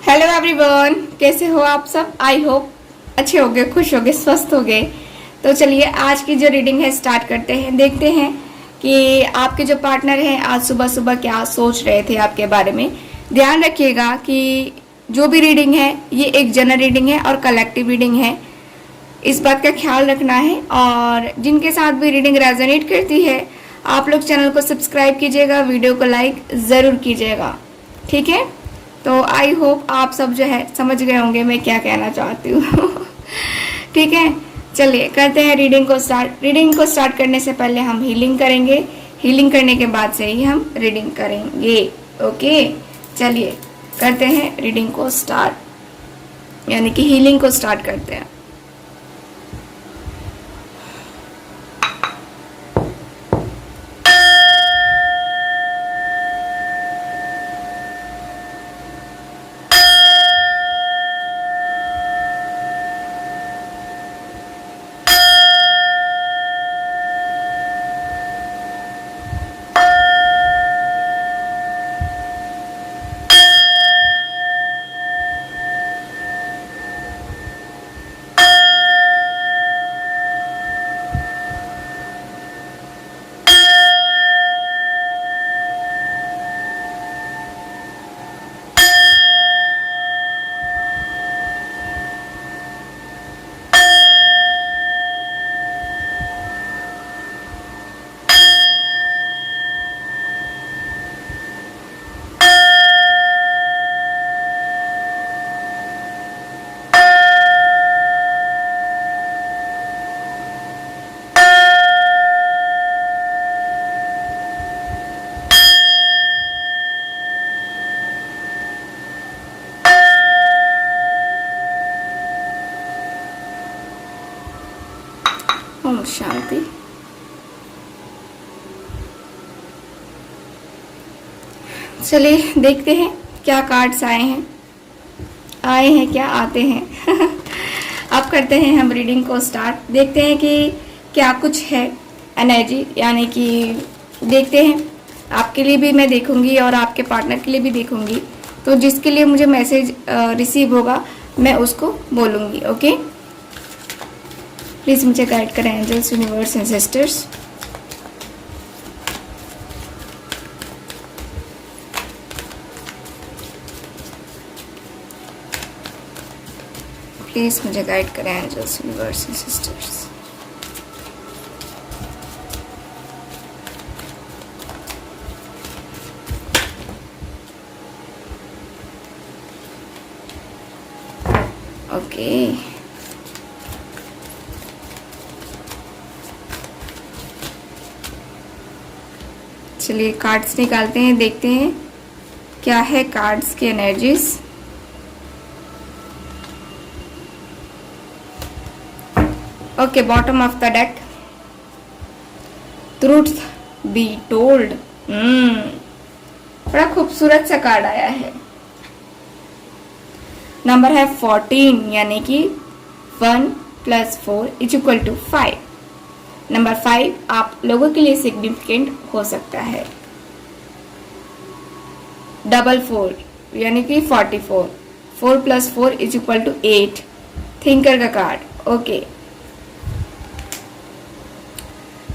Hello everyone, कैसे हो आप सब। आई होप अच्छे होगे, खुश होगे, स्वस्थ होगे। तो चलिए आज की जो रीडिंग है स्टार्ट करते हैं। देखते हैं कि आपके जो पार्टनर हैं आज सुबह सुबह क्या सोच रहे थे आपके बारे में। ध्यान रखिएगा कि जो भी रीडिंग है ये एक जनरल रीडिंग है और कलेक्टिव रीडिंग है, इस बात का ख्याल रखना है। और जिनके साथ भी रीडिंग रेजोनेट करती है आप लोग चैनल को सब्सक्राइब कीजिएगा, वीडियो को लाइक ज़रूर कीजिएगा, ठीक है। तो आई होप आप सब जो है समझ गए होंगे मैं क्या कहना चाहती हूँ। ठीक है, चलिए करते हैं रीडिंग को स्टार्ट। रीडिंग को स्टार्ट करने से पहले हम हीलिंग करेंगे, हीलिंग करने के बाद से ही हम रीडिंग करेंगे। ओके, चलिए करते हैं रीडिंग को स्टार्ट, यानी कि हीलिंग को स्टार्ट करते हैं। ओम शांति। चलिए देखते हैं क्या कार्ड्स आए हैं, क्या आते हैं। अब करते हैं हम रीडिंग को स्टार्ट। देखते हैं कि क्या कुछ है एनर्जी, यानी कि देखते हैं आपके लिए भी मैं देखूंगी और आपके पार्टनर के लिए भी देखूंगी। तो जिसके लिए मुझे मैसेज रिसीव होगा मैं उसको बोलूँगी। ओके, प्लीज़ मुझे गाइड करें angels, universe and sisters. Please मुझे गाइड करें angels, universe and sisters. Okay, चलिए कार्ड्स निकालते हैं, देखते हैं क्या है कार्ड्स की energies. Okay, bottom of the deck, truth be told. बड़ा खूबसूरत सा कार्ड आया है। नंबर है 14, यानी कि 1 + 4 = 5। नंबर 5 आप लोगों के लिए सिग्निफिकेंट हो सकता है। 4 यानी कि 44, 4 + 4 = 8, थिंकर का कार्ड। ओके,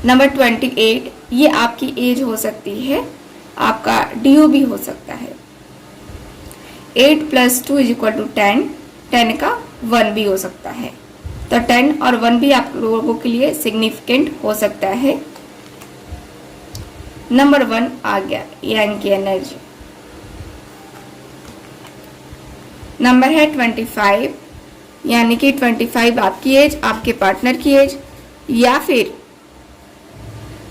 नंबर 28 ये आपकी एज हो सकती है, आपका ड्यू भी हो सकता है। 8 + 2 = 10, 10 का 1 भी हो सकता है। तो 10 और 1 भी आप लोगों के लिए सिग्निफिकेंट हो सकता है। नंबर 1 आ गया, यांग की एनर्जी। नंबर है 25, यानी कि 25 आपकी एज, आपके पार्टनर की एज, या फिर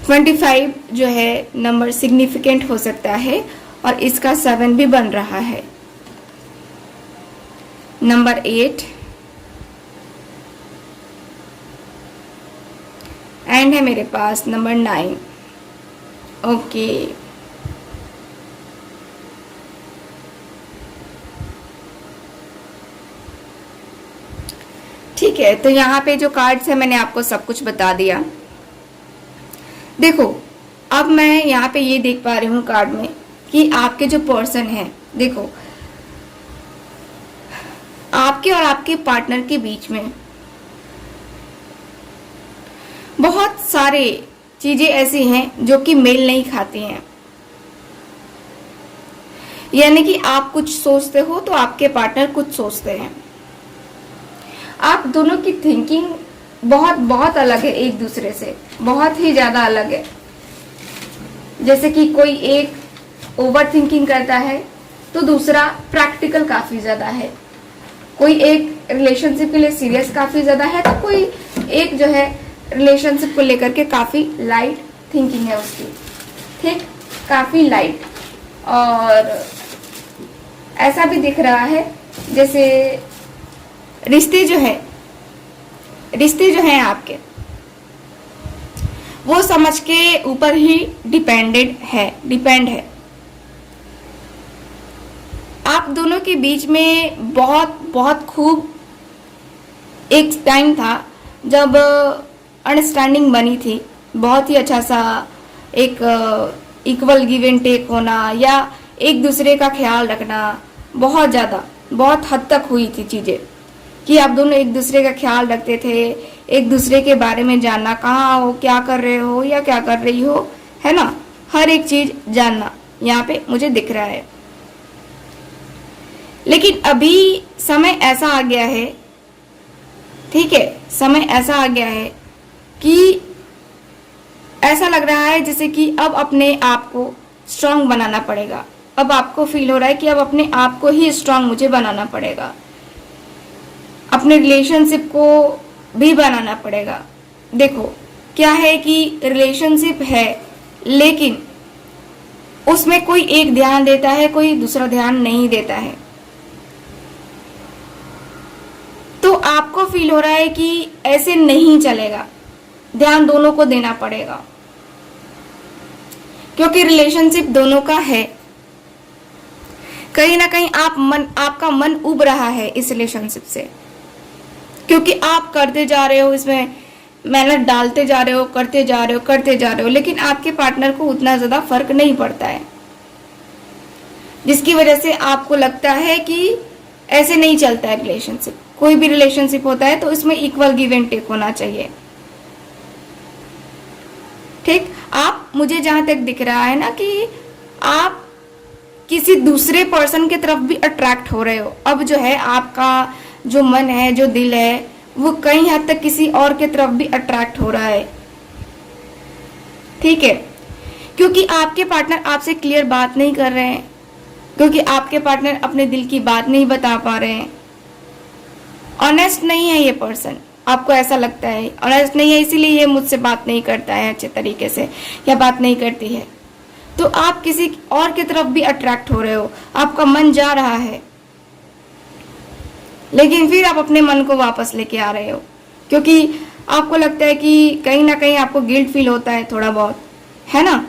25 जो है नंबर सिग्निफिकेंट हो सकता है और इसका 7 भी बन रहा है। नंबर 8 एंड है मेरे पास नंबर 9। ओके, ठीक है। तो यहाँ पे जो कार्ड्स है मैंने आपको सब कुछ बता दिया। देखो अब मैं यहाँ पे ये देख पा रही हूँ कार्ड में कि आपके जो पर्सन है, देखो आपके और आपके पार्टनर के बीच में बहुत सारे चीजें ऐसी हैं जो कि मेल नहीं खाती हैं। यानी कि आप कुछ सोचते हो तो आपके पार्टनर कुछ सोचते हैं। आप दोनों की थिंकिंग बहुत बहुत अलग है, एक दूसरे से बहुत ही ज्यादा अलग है। जैसे कि कोई एक ओवर थिंकिंग करता है तो दूसरा प्रैक्टिकल काफी ज्यादा है। कोई एक रिलेशनशिप के लिए सीरियस काफी ज्यादा है तो कोई एक जो है रिलेशनशिप को लेकर के काफी लाइट थिंकिंग है उसकी, ठीक, काफी लाइट। और ऐसा भी दिख रहा है जैसे रिश्ते जो हैं आपके, वो समझ के ऊपर ही डिपेंड है। आप दोनों के बीच में बहुत बहुत खूब एक टाइम था जब अंडरस्टैंडिंग बनी थी, बहुत ही अच्छा सा एक इक्वल गिव एंड टेक होना या एक दूसरे का ख्याल रखना, बहुत हद तक हुई थी चीजें कि आप दोनों एक दूसरे का ख्याल रखते थे, एक दूसरे के बारे में जानना, कहाँ हो, क्या कर रहे हो या क्या कर रही हो, है ना, हर एक चीज जानना यहाँ पे मुझे दिख रहा है। लेकिन अभी समय ऐसा आ गया है, ठीक है, समय ऐसा आ गया है कि ऐसा लग रहा है जैसे कि अब अपने आप को स्ट्रांग बनाना पड़ेगा। अब आपको फील हो रहा है कि अब अपने आप को ही स्ट्रांग मुझे बनाना पड़ेगा, अपने रिलेशनशिप को भी बनाना पड़ेगा। देखो क्या है कि रिलेशनशिप है लेकिन उसमें कोई एक ध्यान देता है, कोई दूसरा ध्यान नहीं देता है। तो आपको फील हो रहा है कि ऐसे नहीं चलेगा, ध्यान दोनों को देना पड़ेगा क्योंकि रिलेशनशिप दोनों का है। कहीं ना कहीं आपका मन उब रहा है इस रिलेशनशिप से, क्योंकि आप करते जा रहे हो, इसमें मेहनत डालते जा रहे हो, करते जा रहे हो, लेकिन आपके पार्टनर को उतना ज्यादा फर्क नहीं पड़ता है, जिसकी वजह से आपको लगता है कि ऐसे नहीं चलता है रिलेशनशिप। कोई भी रिलेशनशिप होता है तो इसमें इक्वल गिव एंड टेक होना चाहिए, ठीक। आप, मुझे जहां तक दिख रहा है ना कि आप किसी दूसरे पर्सन की तरफ भी अट्रैक्ट हो रहे हो। अब जो है आपका जो मन है, जो दिल है, वो कई हद तक किसी और की तरफ भी अट्रैक्ट हो रहा है, ठीक है, क्योंकि आपके पार्टनर आपसे क्लियर बात नहीं कर रहे हैं, क्योंकि आपके पार्टनर अपने दिल की बात नहीं बता पा रहे हैं। ऑनेस्ट नहीं है ये पर्सन, आपको ऐसा लगता है ऑनेस्ट नहीं है, इसीलिए ये मुझसे बात नहीं करता है अच्छे तरीके से या बात नहीं करती है। तो आप किसी और की तरफ भी अट्रैक्ट हो रहे हो, आपका मन जा रहा है, लेकिन फिर आप अपने मन को वापस लेके आ रहे हो क्योंकि आपको लगता है कि कहीं ना कहीं आपको गिल्ट फील होता है थोड़ा बहुत, है ना।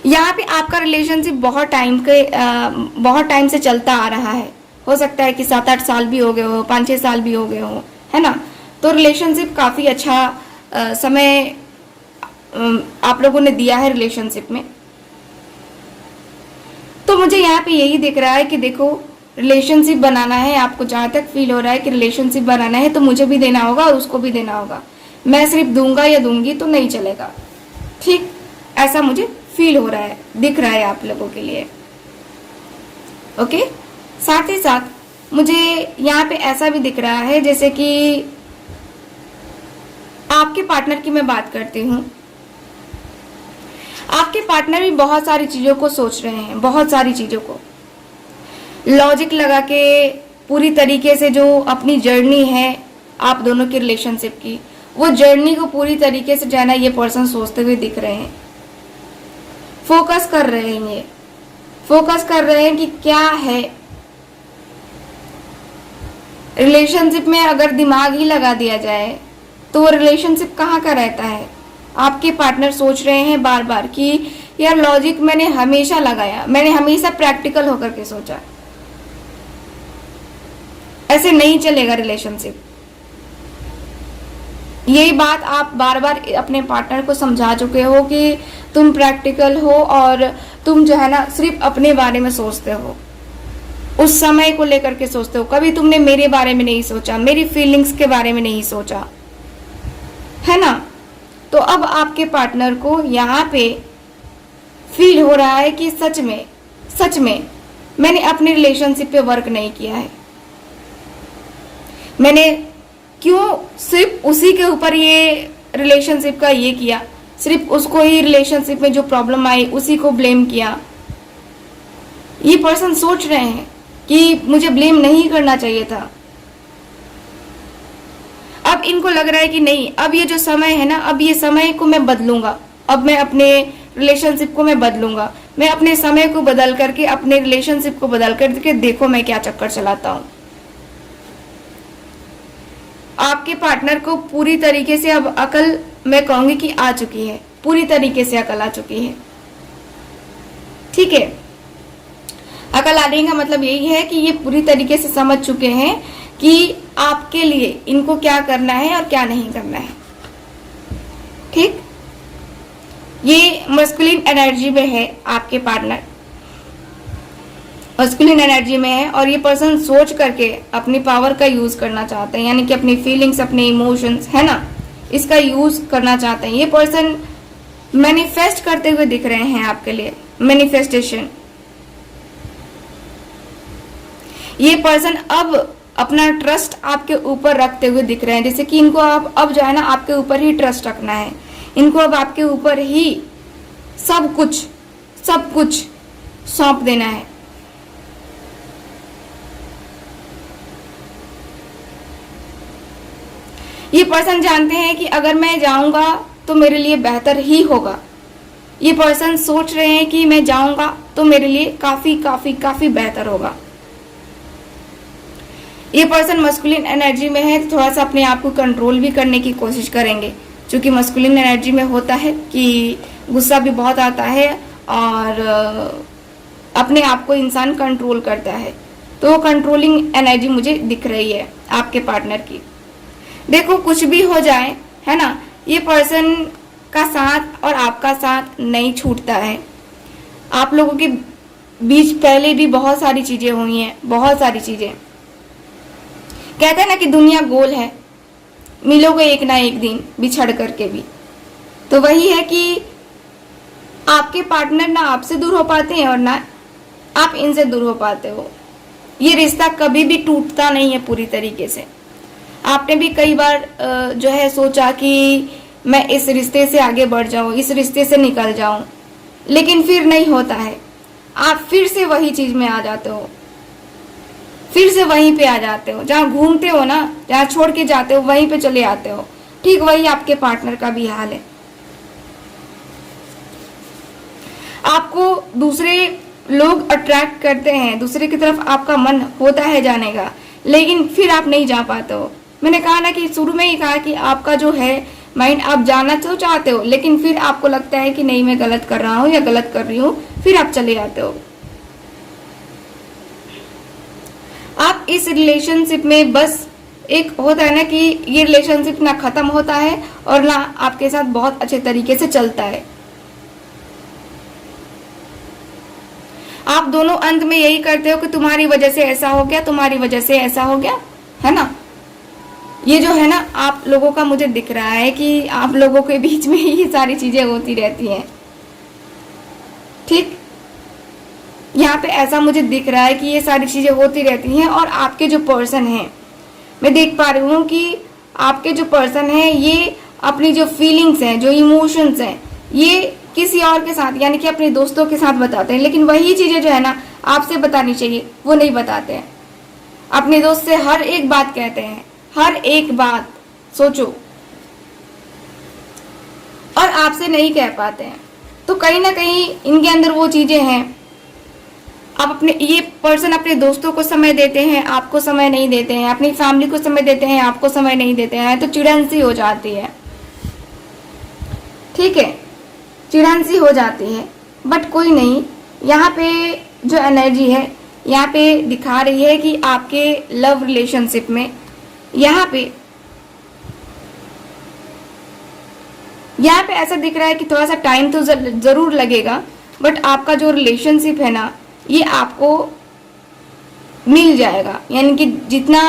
यहाँ पे आपका रिलेशनशिप बहुत टाइम से चलता आ रहा है। हो सकता है कि 7-8 साल भी हो गए हो, 5-6 साल भी हो गए हो, है ना। तो रिलेशनशिप काफी अच्छा समय आप लोगों ने दिया है रिलेशनशिप में। तो मुझे यहाँ पे यही दिख रहा है कि देखो रिलेशनशिप बनाना है, आपको जहां तक फील हो रहा है कि रिलेशनशिप बनाना है तो मुझे भी देना होगा और उसको भी देना होगा। मैं सिर्फ दूंगा या दूंगी तो नहीं चलेगा, ठीक, ऐसा मुझे फील हो रहा है, दिख रहा है आप लोगों के लिए, ओके। साथ ही साथ मुझे यहाँ पे ऐसा भी दिख रहा है जैसे कि आपके पार्टनर की मैं बात करती हूँ, आपके पार्टनर भी बहुत सारी चीजों को सोच रहे हैं, बहुत सारी चीजों को लॉजिक लगा के पूरी तरीके से जो अपनी जर्नी है आप दोनों की रिलेशनशिप की, वो जर्नी को पूरी तरीके से जाना ये पर्सन सोचते हुए दिख रहे हैं, फोकस कर रहे हैं, ये फोकस कर रहे हैं कि क्या है रिलेशनशिप में। अगर दिमाग ही लगा दिया जाए तो वो रिलेशनशिप कहाँ का रहता है। आपके पार्टनर सोच रहे हैं बार बार कि यार लॉजिक मैंने हमेशा लगाया, मैंने हमेशा प्रैक्टिकल होकर के सोचा, ऐसे नहीं चलेगा रिलेशनशिप। यही बात आप बार बार अपने पार्टनर को समझा चुके हो कि तुम प्रैक्टिकल हो और तुम जो है ना सिर्फ अपने बारे में सोचते हो, उस समय को लेकर के सोचते हो, कभी तुमने मेरे बारे में नहीं सोचा, मेरी फीलिंग्स के बारे में नहीं सोचा, है ना। तो अब आपके पार्टनर को यहाँ पे फील हो रहा है कि सच में मैंने अपनी रिलेशनशिप पे वर्क नहीं किया है, मैंने क्यों सिर्फ उसी के ऊपर ये रिलेशनशिप का ये किया, सिर्फ उसको ही रिलेशनशिप में जो प्रॉब्लम आई उसी को ब्लेम किया। ये पर्सन सोच रहे हैं कि मुझे ब्लेम नहीं करना चाहिए था। अब इनको लग रहा है कि नहीं, अब ये जो समय है ना, अब ये समय को मैं बदलूंगा, अब मैं अपने रिलेशनशिप को मैं बदलूंगा, मैं अपने समय को बदल करके, अपने रिलेशनशिप को बदल करके देखो मैं क्या चक्कर चलाता हूं। आपके पार्टनर को पूरी तरीके से अब अकल, मैं कहूंगी कि आ चुकी है, पूरी तरीके से अकल आ चुकी है। ठीक है, अकल आने का मतलब यही है कि ये पूरी तरीके से समझ चुके हैं कि आपके लिए इनको क्या करना है और क्या नहीं करना है। ठीक, ये मस्कुलिन एनर्जी में है, आपके पार्टनर मस्कुलिन एनर्जी में है, और ये पर्सन सोच करके अपनी पावर का यूज करना चाहते हैं, यानी कि अपनी फीलिंग्स, अपने इमोशंस, है ना, इसका यूज करना चाहते हैं। ये पर्सन मैनिफेस्ट करते हुए दिख रहे हैं आपके लिए, मैनिफेस्टेशन। ये पर्सन अब अपना ट्रस्ट आपके ऊपर रखते हुए दिख रहे हैं, जैसे कि इनको अब जो है ना आपके ऊपर ही ट्रस्ट रखना है, इनको अब आपके ऊपर ही सब कुछ सौंप देना है। ये पर्सन जानते हैं कि अगर मैं जाऊंगा तो मेरे लिए बेहतर ही होगा। ये पर्सन सोच रहे हैं कि मैं जाऊंगा तो मेरे लिए काफी बेहतर होगा। ये पर्सन मस्कुलिन एनर्जी में है, तो थोड़ा सा अपने आप को कंट्रोल भी करने की कोशिश करेंगे, क्योंकि मस्कुलिन एनर्जी में होता है कि गुस्सा भी बहुत आता है और अपने आप को इंसान कंट्रोल करता है। तो वो कंट्रोलिंग एनर्जी मुझे दिख रही है आपके पार्टनर की। देखो, कुछ भी हो जाए, है ना, ये पर्सन का साथ और आपका साथ नहीं छूटता है। आप लोगों के बीच पहले भी बहुत सारी चीजें हुई हैं, बहुत सारी चीजें। कहते हैं ना कि दुनिया गोल है, मिलोगे एक ना एक दिन बिछड़ करके भी। तो वही है कि आपके पार्टनर ना आपसे दूर हो पाते हैं और ना आप इनसे दूर हो पाते हो। ये रिश्ता कभी भी टूटता नहीं है पूरी तरीके से। आपने भी कई बार जो है सोचा कि मैं इस रिश्ते से आगे बढ़ जाऊं, इस रिश्ते से निकल जाऊं, लेकिन फिर नहीं होता है। आप फिर से वही चीज में आ जाते हो, फिर से वहीं पे आ जाते हो, जहां घूमते हो ना, जहां छोड़ के जाते हो वहीं पे चले आते हो। ठीक वही आपके पार्टनर का भी हाल है। आपको दूसरे लोग अट्रैक्ट करते हैं, दूसरे की तरफ आपका मन होता है जाने का, लेकिन फिर आप नहीं जा पाते हो। मैंने कहा ना कि शुरू में ही कहा कि आपका जो है माइंड, आप जाना तो चाहते हो, लेकिन फिर आपको लगता है कि नहीं मैं गलत कर रहा हूं या गलत कर रही हूं, फिर आप चले जाते हो। आप इस रिलेशनशिप में बस एक होता है ना कि ये रिलेशनशिप ना खत्म होता है और ना आपके साथ बहुत अच्छे तरीके से चलता है। आप दोनों अंत में यही करते हो कि तुम्हारी वजह से ऐसा हो गया, तुम्हारी वजह से ऐसा हो गया, है ना। ये जो है ना आप लोगों का मुझे दिख रहा है कि आप लोगों के बीच में ही ये सारी चीजें होती रहती हैं। ठीक, यहाँ पे ऐसा मुझे दिख रहा है कि ये सारी चीजें होती रहती हैं। और आपके जो पर्सन हैं, मैं देख पा रही हूँ कि आपके जो पर्सन हैं ये अपनी जो फीलिंग्स हैं, जो इमोशंस हैं, ये किसी और के साथ यानी कि अपने दोस्तों के साथ बताते हैं, लेकिन वही चीजें जो है ना आपसे बतानी चाहिए वो नहीं बताते हैं। अपने दोस्त से हर एक बात कहते हैं, हर एक बात सोचो, और आपसे नहीं कह पाते हैं। तो कहीं ना कहीं इनके अंदर वो चीजें हैं। आप अपने, ये पर्सन अपने दोस्तों को समय देते हैं, आपको समय नहीं देते हैं, अपनी फैमिली को समय देते हैं, आपको समय नहीं देते हैं, तो चिड़न सी हो जाती है। ठीक है, चिड़न सी हो जाती है, बट कोई नहीं। यहाँ पे जो एनर्जी है यहाँ पे दिखा रही है कि आपके लव रिलेशनशिप में यहाँ पे ऐसा दिख रहा है कि थोड़ा सा टाइम तो जरूर लगेगा, बट आपका जो रिलेशनशिप है ना ये आपको मिल जाएगा। यानी कि जितना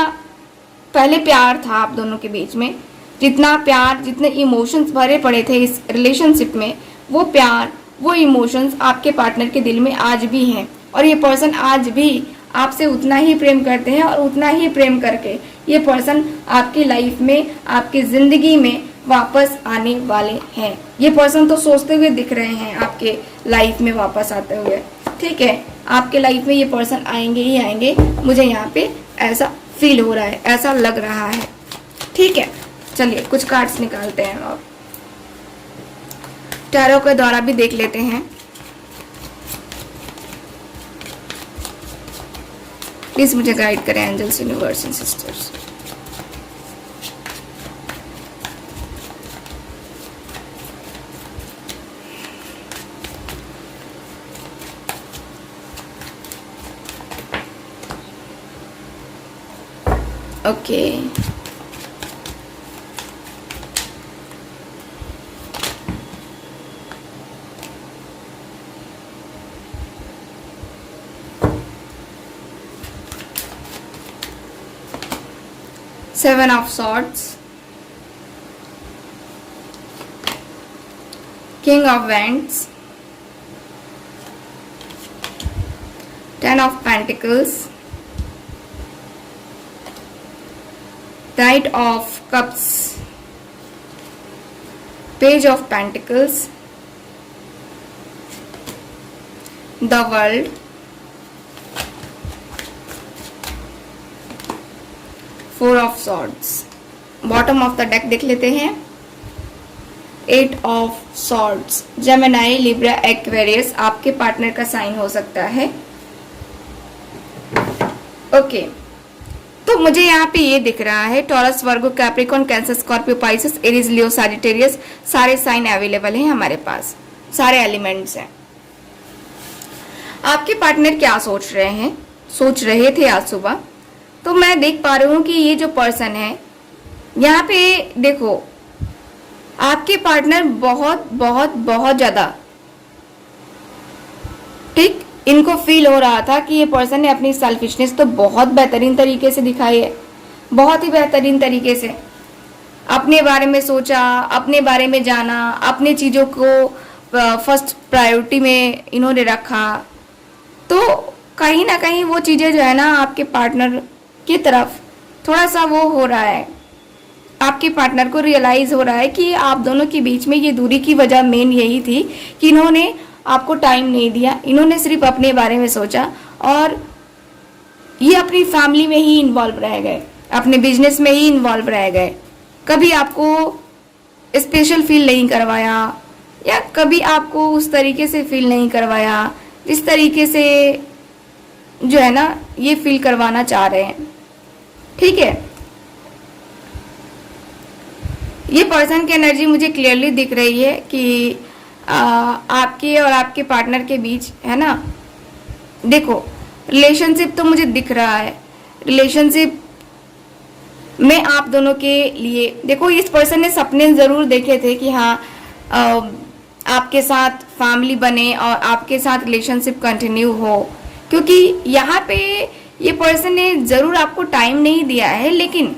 पहले प्यार था आप दोनों के बीच में, जितना प्यार, जितने इमोशंस भरे पड़े थे इस रिलेशनशिप में, वो प्यार, वो इमोशंस आपके पार्टनर के दिल में आज भी हैं। और ये पर्सन आज भी आपसे उतना ही प्रेम करते हैं, और उतना ही प्रेम करके ये पर्सन आपकी लाइफ में, आपकी ज़िंदगी में वापस आने वाले हैं। ये पर्सन तो सोचते हुए दिख रहे हैं आपके लाइफ में वापस आते हुए। ठीक है, आपके लाइफ में ये पर्सन आएंगे ही आएंगे, मुझे यहाँ पे ऐसा फील हो रहा है, ऐसा लग रहा है। ठीक है, चलिए कुछ कार्ड्स निकालते हैं और टैरो के द्वारा भी देख लेते हैं। प्लीज मुझे गाइड करें angels, universe and sisters. Okay, Seven of Swords, King of Wands, Ten of Pentacles, Knight of Cups, Page of Pentacles, the World, Four of Swords। Bottom of the deck देख लेते हैं। Eight of Swords, Gemini, Libra, Aquarius आपके partner का sign हो सकता है। Okay, तो मुझे यहाँ पे ये दिख रहा है Taurus, Virgo, Capricorn, Cancer, Scorpio, Pisces, Aries, Leo, Sagittarius, सारे साइन अवेलेबल हैं हमारे पास, सारे एलिमेंट्स हैं। आपके पार्टनर क्या सोच रहे हैं, सोच रहे थे आज सुबह, तो मैं देख पा रही हूँ कि ये जो पर्सन है यहाँ पे देखो, आपके पार्टनर बहुत बहुत बहुत ज्यादा, ठीक, इनको फील हो रहा था कि ये पर्सन ने अपनी सेल्फिशनेस तो बहुत बेहतरीन तरीके से दिखाई है, बहुत ही बेहतरीन तरीके से अपने बारे में सोचा, अपने बारे में जाना, अपनी चीज़ों को फर्स्ट प्रायोरिटी में इन्होंने रखा। तो कहीं ना कहीं वो चीज़ें जो है ना आपके पार्टनर की तरफ थोड़ा सा वो हो रहा है, आपके पार्टनर को रियलाइज हो रहा है कि आप दोनों के बीच में ये दूरी की वजह मेन यही थी कि इन्होंने आपको टाइम नहीं दिया, इन्होंने सिर्फ अपने बारे में सोचा और ये अपनी फैमिली में ही इन्वॉल्व रह गए, अपने बिजनेस में ही इन्वॉल्व रह गए। कभी आपको स्पेशल फील नहीं करवाया, या कभी आपको उस तरीके से फील नहीं करवाया जिस तरीके से जो है ना ये फील करवाना चाह रहे हैं। ठीक है, ये पर्सन की एनर्जी मुझे क्लियरली दिख रही है कि आपके और आपके पार्टनर के बीच है ना, देखो रिलेशनशिप तो मुझे दिख रहा है, रिलेशनशिप में आप दोनों के लिए देखो इस पर्सन ने सपने ज़रूर देखे थे कि हाँ आपके साथ फैमिली बने और आपके साथ रिलेशनशिप कंटिन्यू हो, क्योंकि यहाँ पे ये पर्सन ने ज़रूर आपको टाइम नहीं दिया है, लेकिन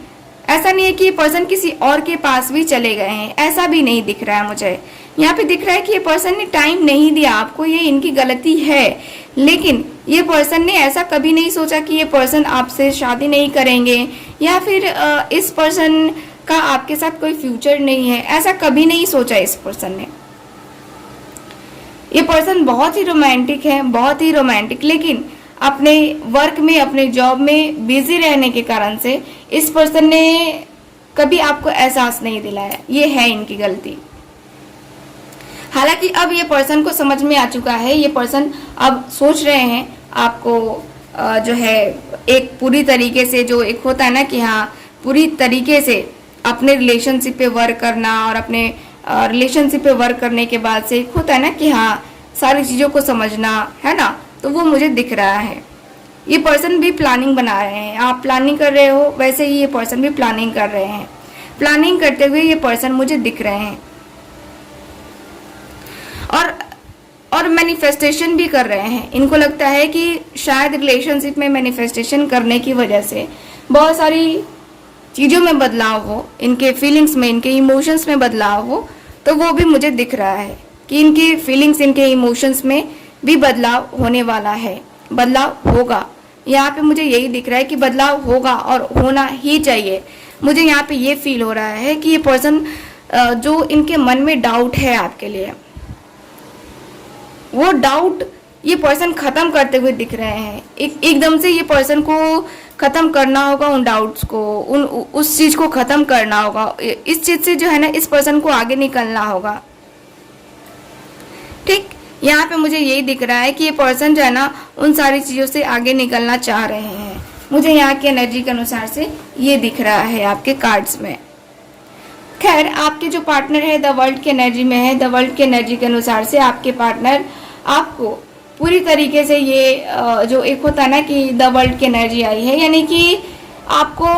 ऐसा नहीं है कि ये पर्सन किसी और के पास भी चले गए हैं, ऐसा भी नहीं दिख रहा है मुझे। यहाँ पे दिख रहा है कि ये पर्सन ने टाइम नहीं दिया आपको, ये इनकी गलती है, लेकिन ये पर्सन ने ऐसा कभी नहीं सोचा कि ये पर्सन आपसे शादी नहीं करेंगे या फिर इस पर्सन का आपके साथ कोई फ्यूचर नहीं है, ऐसा कभी नहीं सोचा इस पर्सन ने। ये पर्सन बहुत ही रोमांटिक है, बहुत ही रोमांटिक, लेकिन अपने वर्क में, अपने जॉब में बिजी रहने के कारण से इस पर्सन ने कभी आपको एहसास नहीं दिलाया, ये है इनकी गलती। हालांकि अब ये पर्सन को समझ में आ चुका है, ये पर्सन अब सोच रहे हैं आपको जो है एक पूरी तरीके से, जो एक होता है ना कि हाँ पूरी तरीके से अपने रिलेशनशिप पे वर्क करना, और अपने रिलेशनशिप पे वर्क करने के बाद से एक होता है ना कि हाँ सारी चीज़ों को समझना, है ना, तो वो मुझे दिख रहा है। ये पर्सन भी प्लानिंग बना रहे हैं, आप प्लानिंग कर रहे हो वैसे ही ये पर्सन भी प्लानिंग कर रहे हैं। प्लानिंग करते हुए ये पर्सन मुझे दिख रहे हैं। और और मैनिफेस्टेशन भी कर रहे हैं। इनको लगता है कि शायद रिलेशनशिप में मैनिफेस्टेशन करने की वजह से बहुत सारी चीज़ों में बदलाव हो, इनके फीलिंग्स में, इनके इमोशंस में बदलाव हो, तो वो भी मुझे दिख रहा है कि इनकी फीलिंग्स, इनके इमोशंस में भी बदलाव होने वाला है, बदलाव होगा। यहाँ पे मुझे यही दिख रहा है कि बदलाव होगा और होना ही चाहिए। मुझे यहाँ पे ये फील हो रहा है कि ये पर्सन जो इनके मन में डाउट है आपके लिए, वो डाउट ये पर्सन खत्म करते हुए दिख रहे हैं। एकदम से ये पर्सन को खत्म करना होगा, उन डाउट्स को, उस चीज को खत्म करना होगा। इस चीज से जो है ना, इस पर्सन को आगे निकलना होगा। ठीक, यहाँ पे मुझे यही दिख रहा है कि ये पर्सन जो है ना, उन सारी चीजों से आगे निकलना चाह रहे हैं। मुझे यहाँ की एनर्जी के अनुसार से ये दिख रहा है आपके कार्ड्स में। खैर, आपके जो पार्टनर है द वर्ल्ड की एनर्जी में है। द वर्ल्ड की एनर्जी के अनुसार से आपके पार्टनर आपको पूरी तरीके से ये जो एक होता है ना कि द वर्ल्ड की एनर्जी आई है, यानी कि आपको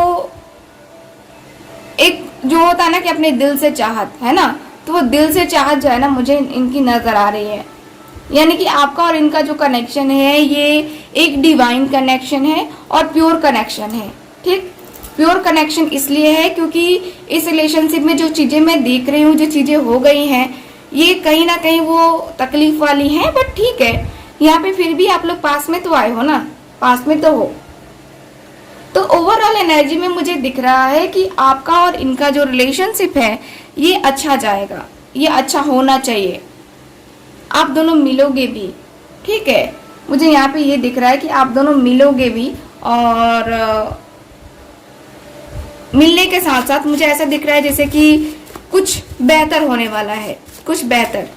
एक जो होता है ना कि अपने दिल से चाहत है ना, तो वो दिल से चाहत जो है ना, मुझे इनकी नजर आ रही है। यानी कि आपका और इनका जो कनेक्शन है, ये एक डिवाइन कनेक्शन है और प्योर कनेक्शन है। ठीक, प्योर कनेक्शन इसलिए है क्योंकि इस रिलेशनशिप में जो चीजें मैं देख रही हूँ, जो चीजें हो गई हैं, ये कहीं ना कहीं वो तकलीफ वाली है, बट ठीक है, यहाँ पे फिर भी आप लोग पास में तो आए हो ना, पास में तो हो। तो ओवरऑल एनर्जी में मुझे दिख रहा है कि आपका और इनका जो रिलेशनशिप है, ये अच्छा जाएगा, ये अच्छा होना चाहिए। आप दोनों मिलोगे भी, ठीक है। मुझे यहाँ पे ये दिख रहा है कि आप दोनों मिलोगे भी, और मिलने के साथ साथ मुझे ऐसा दिख रहा है जैसे कि कुछ बेहतर होने वाला है, कुछ बेहतर।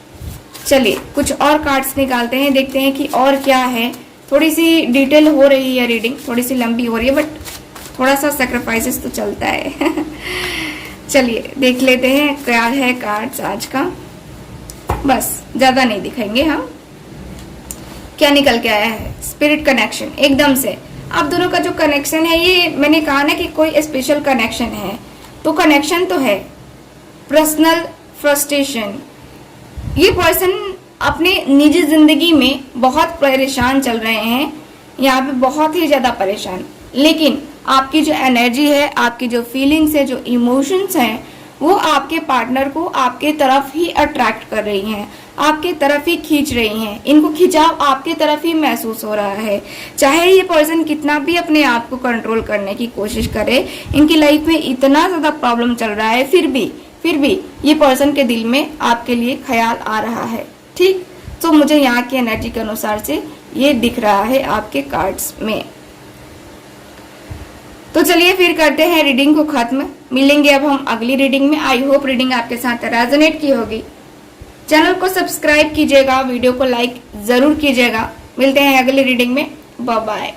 चलिए कुछ और कार्ड्स निकालते हैं, देखते हैं कि और क्या है। थोड़ी सी डिटेल हो रही है रीडिंग, थोड़ी सी लंबी हो रही है, बट थोड़ा सा सेक्रीफाइसेस तो चलता है। चलिए देख लेते हैं क्या है कार्ड्स आज का। बस ज्यादा नहीं दिखाएंगे हम। क्या निकल के आया है? Spirit connection. एकदम से आप दोनों का जो कनेक्शन है, ये मैंने कहा ना कि कोई स्पेशल कनेक्शन है, तो कनेक्शन तो है। पर्सनल फ्रस्ट्रेशन, ये पर्सन अपने निजी जिंदगी में बहुत परेशान चल रहे हैं, यहाँ पे बहुत ही ज्यादा परेशान। लेकिन आपकी जो एनर्जी है, आपकी जो फीलिंग्स है, जो इमोशंस हैं, वो आपके पार्टनर को आपके तरफ ही अट्रैक्ट कर रही हैं, आपके तरफ ही खींच रही हैं। इनको खिंचाव आपके तरफ ही महसूस हो रहा है। चाहे ये पर्सन कितना भी अपने आप को कंट्रोल करने की कोशिश करे, इनकी लाइफ में इतना ज्यादा प्रॉब्लम चल रहा है, फिर भी ये पर्सन के दिल में आपके लिए ख्याल आ रहा है। ठीक, तो मुझे यहाँ की एनर्जी के अनुसार से ये दिख रहा है आपके कार्ड्स में। तो चलिए फिर करते हैं रीडिंग को खत्म। मिलेंगे अब हम अगली रीडिंग में। आई होप रीडिंग आपके साथ रेजोनेट की होगी। चैनल को सब्सक्राइब कीजिएगा, वीडियो को लाइक जरूर कीजिएगा। मिलते हैं अगली रीडिंग में। Bye bye.